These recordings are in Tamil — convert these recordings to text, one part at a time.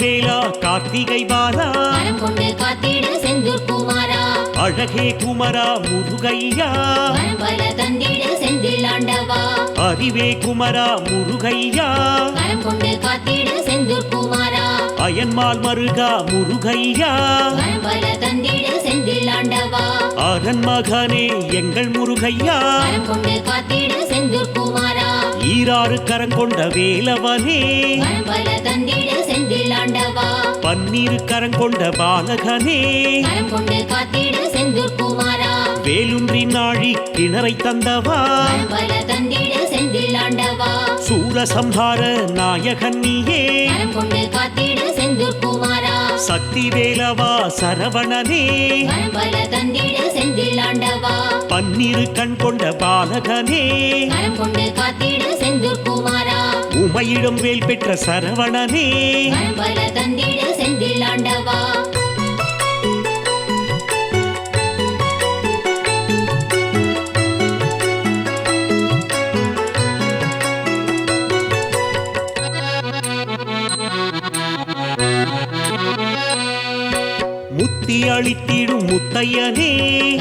வேலா கார்த்திகை பாலா கரம் கொண்டு காத்திட செந்தூர் குமாரா அழகே குமரா முருகையா வரம் பல தந்திட செந்தில் ஆண்டவா அறிவே குமரா முருகையா கரம் கொண்டு காத்திட செந்தூர் குமாரா அயன்மால் மருகா முருகையா வரம் பல தந்திட செந்தில் ஆண்டவா அரண் மகனே எங்கள் முருகையா கரம் கொண்டு காத்திட செந்தூர் குமாரா ஈராறு கரங்கொண்ட வேலவனே வரம் பல தந்திட செந்தில் ஆண்டவா பன்னீரு கரங்கொண்ட பாலகனே கரம் கொண்டு காத்திட செந்தூர் குமாரா வேலுன்றி நாழி கிணறை தந்தவா வரம் பல தந்திட செந்தில் ஆண்டவா சூரசம்ஹார நாயகன் நீயே கரம் கொண்டு காத்திட செந்தூர் குமாரா சக்தி வேலவா சரவணனே வரம் பல தந்திட செந்தில் ஆண்டவா பன்னீரு கண் கொண்ட பாலகனே கரம் கொண்டு காத்திட செந்தூர் குமாரா உமையிடம் வேல் பெற்ற சரவணனே வரம் பல தந்திட செந்தில் ஆண்டவா முத்தி அளித்திடும் முத்தையனே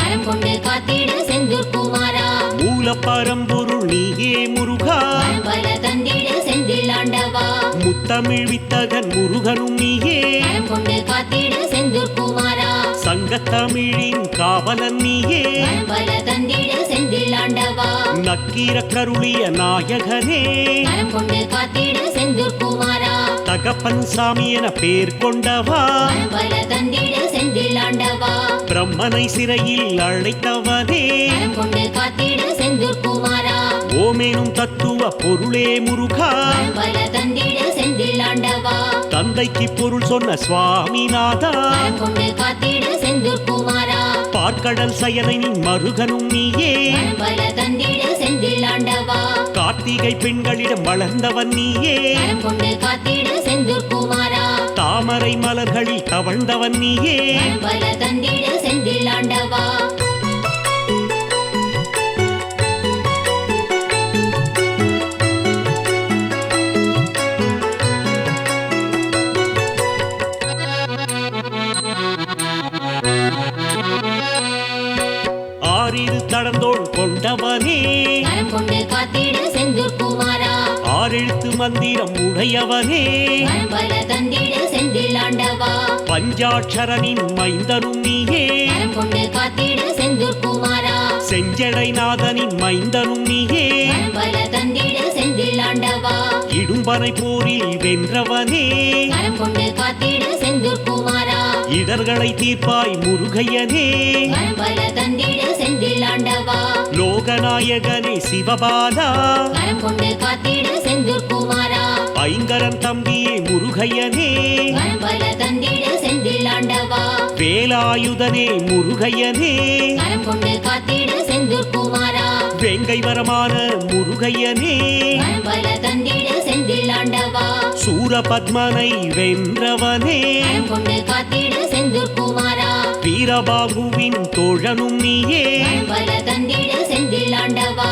கரம் கொண்டு காத்திட செந்தூர் குமாரா மூல பரம்பொருள் நீயே முருகா வரம் பல தந்திட செந்தில் ஆண்டவா முத்தமிழ் வித்தகன் முருகனும் நீயே கரம் கொண்டு காத்திட செந்தூர் குமாரா சங்கத்தமிழின் காவலன் நீயே வரம் பல தந்திட செந்தில் ஆண்டவா நக்கீர கருளிய நாயகனே கரம் கொண்டு காத்திட செந்தூர் குமாரா தகப்பன் சாமி என பேர் கொண்டவா வரம் பல தந்திட செந்தில் ஆண்டவா பிரம்மனை சிறையில் அழைத்தவனே கரம் கொண்டு காத்திட செந்தூர் குமாரா ஓமேனும் தத்துவ பொருளே முருகா வரம் பல தந்திட செந்தில் ஆண்டவா தந்தைக்கு பொருள் சொன்ன சுவாமிநாதா கரம் கொண்டு காத்திட செந்தூர் குமாரா பார்க்கடல் செயலின் மருகனும் நீயே வரம் பல தந்திட செந்தில் ஆண்டவா கார்த்திகை பெண்களிடம் வளர்ந்தவன் நீயே கரம் கொண்டு காத்திட செந்தூர் குமாரா தாமரை மலர்களில் தவழ்ந்தவன் நீயே வரம் பல தந்திட செந்தில் ஆண்டவா ஆறிரு தடந்தோள் கொண்டவனே கரம் கொண்டு காத்திட செந்தூர் குமாரா ஆறெழுத்து மந்திரம் உடையவனே வரம் பல தந்திட செந்தில் ஆண்டவா பஞ்சாட்சரனின் மைந்தனும் நீயே கரம் கொண்டு காத்திட செந்தூர் குமாரா செஞ்சடை நாதனின் மைந்தனும் நீயே வரம் பல தந்திட செந்தில் ஆண்டவா இடும்பனை போரில் வென்றவனே கரம் கொண்டு காத்திட செந்தூர் குமாரா இடர்களை தீர்ப்பாய் முருகையனே வரம் பல தந்திட செந்தில் ஆண்டவா லோகநாயகனே சிவபாலா கரம் கொண்டு காத்திட செந்தூர் குமாரா ஐங்கரன் தம்பியே முருகையனே வரம் பல தந்திட செந்தில் ஆண்டவா வேலாயுதனே முருகையனே கரம் கொண்டு காத்திட செந்தூர் குமாரா வெங்கை வரமான முருகையனே வரம் பல தந்திட செந்தில் ஆண்டவா சூரபத்மனை வென்றவனே கரம் கொண்டு காத்திட செந்தூர் குமாரா வீரபாகுவின் தோழனும் நீயே வரம் பல தந்திட செந்தில் ஆண்டவா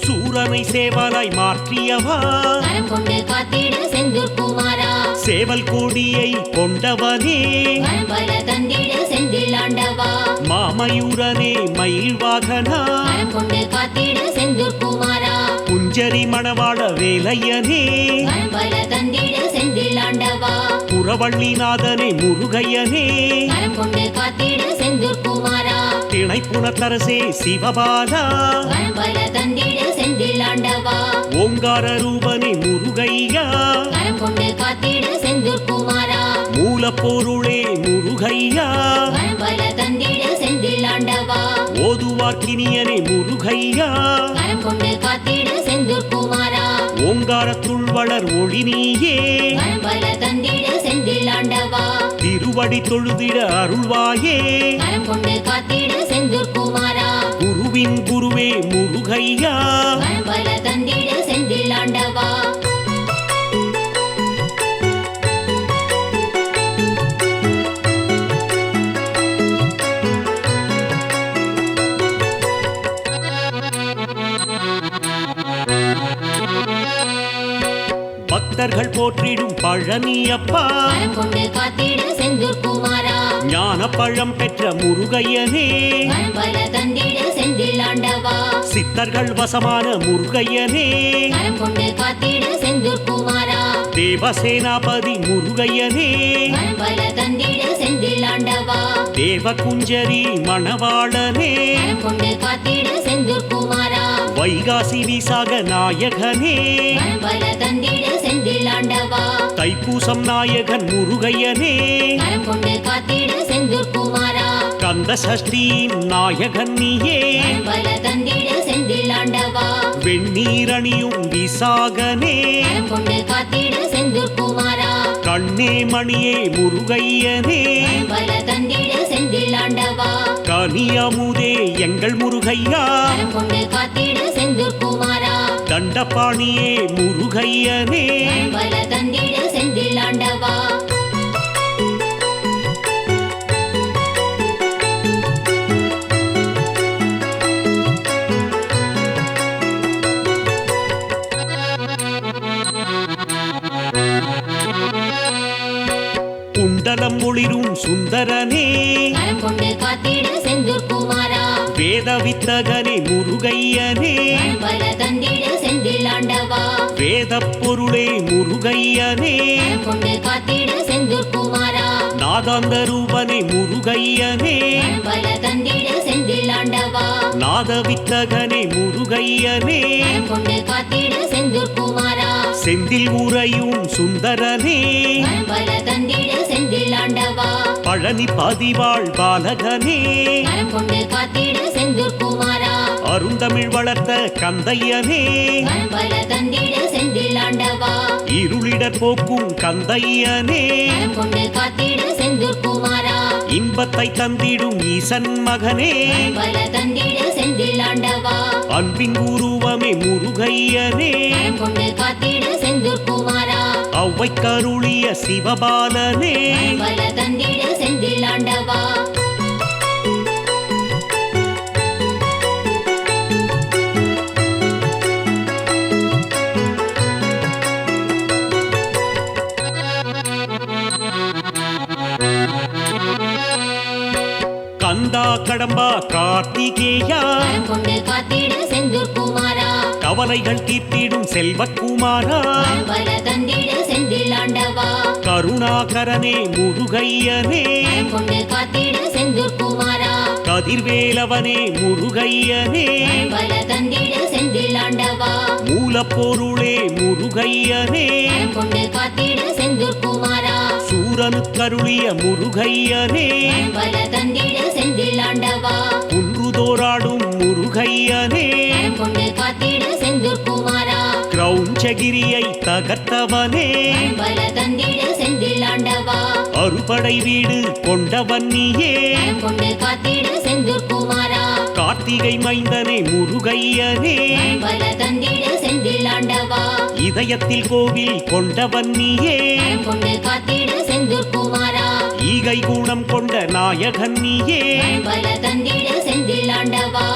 சூரனை சேவலாய் மாற்றியவா கரம் கொண்டு காத்திட செந்தூர் குமாரா சேவல் கொடியை கொண்டவனே வரம் பல தந்திட செந்தில் ஆண்டவா மாமயூரனே மயில் வாகனா கரம் கொண்டு காத்திட செந்தூர் குமாரா குஞ்சரி மணவாள வேலையனே வரம் பல தந்திட செந்தில் ஆண்டவா புறவள்ளிநாதனே முருகையனே கரம் கொண்டு காத்திட செந்தூர் குமாரா திணைப்புணத்தரசே சிவபாலா வரம் பல தந்திட செந்தில் ஆண்டவா ஓங்கார ரூபனே முருகையா கரம் கொண்டு காத்திட செந்தூர் குமாரா மூலப்பொருளே முருகையா வரம் பல தந்திட செந்தில் ஆண்டவா ஓதுவார்க்கினியனே முருகையா கரம் கொண்டு காத்திட செந்தூர் குமாரா ஓங்காரத்துள் வளர் ஒளி நீயே வரம் பல தந்திட செந்தில் ஆண்டவா திருவடி தொழுதிட அருள்வாயே கரம் கொண்டு காத்திட செந்தூர் குமாரா குருவின் குருவே முருகையா வரம் பல தந்திட செந்தில் ஆண்டவா போற்றிடும் பழனியப்பா வரம் கொண்டு காத்திடு செந்தூர் குமாரா ஞான பழம் பெற்ற முருகையனே வரம் பல தந்திடு செந்தில் ஆண்டவா சித்தர்கள் வசமான முருகையனே வரம் கொண்டு காத்திடு செந்தூர் குமாரா தேவசேனாபதி முருகையனே வரம் பல தந்திடு செந்தில் ஆண்டவா தேவகுஞ்சரி மணவாளனே வரம் கொண்டு காத்திடு செந்தூர் குமாரா வைகாசி விசாக நாயகனே வரம் பல தந்திடு செந்தில் ஆண்டவா தைப்பூசம் நாயகன் முருகையனே வரம் கொண்டு காத்திடு செந்தூர் குமாரா கந்த சஷ்டியின் நாயகன் நீயே வரம் பல தந்திடு செந்தில் ஆண்டவா வெண்ணீரணியும் விசாகனே வரம் கொண்டு காத்திடு செந்தூர் குமாரா கண்ணே மணியே முருகையனே வரம் பல தந்திடு செந்தில் ஆண்டவா கனியமுதே எங்கள் முருகையா வரம் கொண்டு காத்திடு செந்தூர் குமாரா தண்டபாணியே முருகையனே வரம் பல தந்திடு செந்தில் ஆண்டவா குண்டலம் ஒளிரும் சுந்தரனே வரம் கொண்டு காத்திடு செந்தூர் குமாரா வேத வித்தகனே முருகையனே வரம் பல தந்திடு செந்தில் ஆண்டவா வேத பொருளே முருகையனே வரம் கொண்டு காத்திடு செந்தூர் குமாரா நாதாந்த ரூபனே முருகையனே வரம் பல தந்திடு செந்தில் ஆண்டவா நாத வித்தகனே முருகையனே வரம் கொண்டு காத்திடு செந்தூர் குமாரா செந்தில் உறையும் சுந்தரனே வரம் பல தந்திடு செந்தில் ஆண்டவா பழனி பதிவாள் பாலகனே வரம் கொண்டு காத்திடு செந்தூர் குமாரா அருந்தமிழ் வளர்த்த கந்தையனே வரம் பல தந்திடு செந்தில் ஆண்டவா இருளிடர் போக்கும் கந்தையனே வரம் கொண்டு காத்திடு செந்தூர் குமாரா இன்பத்தை தந்திடும் ஈசன் மகனே வரம் பல தந்திடு செந்தில் ஆண்டவா அன்பின் உருவமே முருகையனே வரம் கொண்டு காத்திடு செந்தூர் குமாரா அவ்வை கருளிய சிவபாலனே வரம் பல தந்திடு செந்தில் ஆண்டவா கந்தா கடம்பா கார்த்திகேயா வரம் கொண்டு காத்திடு செந்தூர் குமாரா கவலைகள் தீர்த்திடும் செல்வக்குமாரா வரம் பல தந்திடு செந்தில் ஆண்டவா கருணாகரனே முருகையனே வரம் கொண்டு காத்திடு செந்தூர் குமாரா கதிர்வேலவனே முருகையனே வரம் பல தந்திடு செந்தில் ஆண்டவா மூலப்பொருளே முருகையனே வரம் கொண்டு காத்திடு செந்தூர் குமாரா சூரனுக்கருளிய முருகையனே வரம் பல தந்திடு செந்தில் ஆண்டவா குன்றுதோராடும் முருகையனே வரம் கொண்டு காத்திடு செந்தூர் குமாரா கிரௌஞ்சகிரியை தகர்த்தவனே வரம் பல தந்திடு செந்தில் ஆண்டவா அறுபடை வீடு கொண்டவன் நீயே வரம் கொண்டு காத்திடு செந்தூர் குமாரா கார்த்திகை மைந்தனே முருகையனே வரம் பல தந்திடு செந்தில் ஆண்டவா இதயத்தில் கோவில் கொண்டவன் நீயே வரம் கொண்டு காத்திடு செந்தூர் குமாரா ஈகை குணம் கொண்ட நாயகன் நீயே வரம் பல தந்திடு செந்தில் ஆண்டவா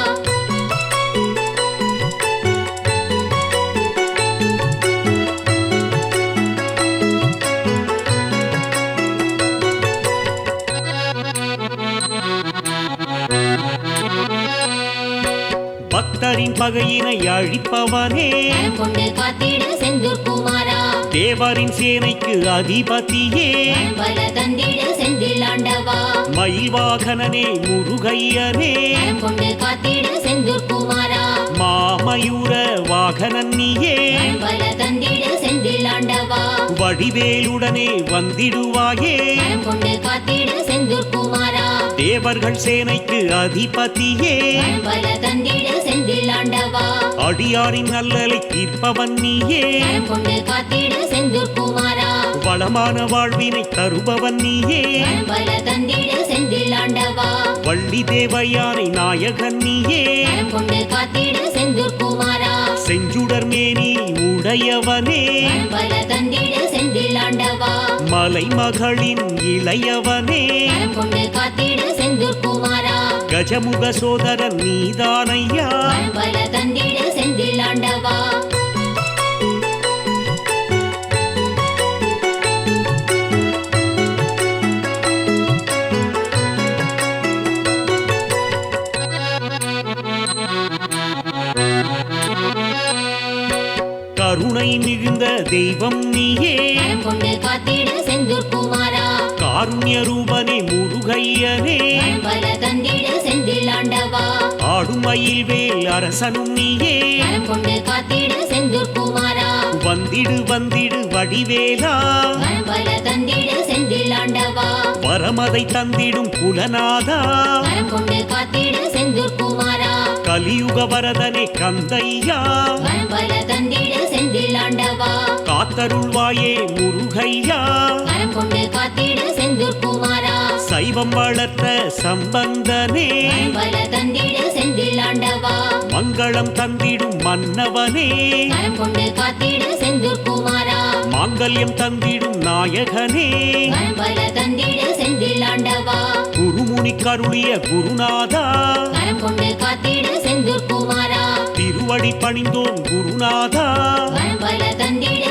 பக்தரின் பகையினை அழிப்பவனே வரம் கொண்டு காத்திடு செந்தூர் குமாரா தேவரின் சேனைக்கு அதிபதியே வரம் பல தந்திடு செந்தில் ஆண்டவா மயில்வாகனனே முருகையனே வரம் கொண்டு காத்திடு செந்தூர் குமாரா மாமயூர வாகனன் நீயே வரம் பல தந்திடு செந்தில் ஆண்டவா வடிவேலுடனே வந்திடுவாயே வரம் கொண்டு காத்திடு செந்தூர் குமாரா தேவர்கள் சேனைக்கு அதிபதியே வரம் பல தந்திடு செந்தில் ஆண்டவா அடியாரின் அல்லலை தீர்ப்பவன் நீயே வரம் கொண்டு காத்திடு செந்தூர் குமாரா வளமான வாழ்வினை தருபவன் நீயே வரம் பல தந்திடு செந்தில் ஆண்டவா வள்ளி தேவயானை நாயகன் நீயே வரம் கொண்டு காத்திடு செந்தூர் குமாரா செஞ்சுடர் மேனி உடையவனே வரம் பல தந்திடு செந்தில் ஆண்டவா மலைமகளின் இளையவனே வரம் கொண்டு காத்திடு செந்தூர் குமாரா கஜமுக சோதரன் நீதானையா வரம் பல தந்திடு செந்தில் ஆண்டவா கருணை மிகுந்த தெய்வம் நீயே கரம் கொண்டு காத்திடு செந்தூர் குமாரா காருண்ய ரூபனே முருகையனே வரம் பல தந்திடு செந்தில் ஆண்டவா ஆடும் மயில் வேல் அரசனும் நீயே கரம் கொண்டு காத்திடு செந்தூர் குமாரா வந்திடு வந்திடு வடிவேலா வரம் பல தந்திடு செந்தில் ஆண்டவா வரமதை தந்திடும் குலநாதா வரம் கொண்டு காத்திடு செந்தூர் குமாரா கலியுக வரதனே கந்தையா வரம் பல தந்திடு செந்தில் ஆண்டவா காத்தருள்வாயே முருகையா வரம் கொண்டு காத்திடு செந்தூர் குமாரா சைவம் வளர்த்த சம்பந்தனே வரம் பல தந்திடு செந்தில் ஆண்டவா மங்களம் தந்திடும் மன்னவனே வரம் கொண்டு காத்திடு செந்தூர் குமாரா மாங்கல்யம் தந்திடும் நாயகனே வரம் பல தந்திடு செந்தில் ஆண்டவா குருமுனி கருளிய குருநாதா வரம் கொண்டு காத்திடு செந்தூர் குமாரா திருவடி பணிந்தோம் குருநாதா வரம் பல தந்திடு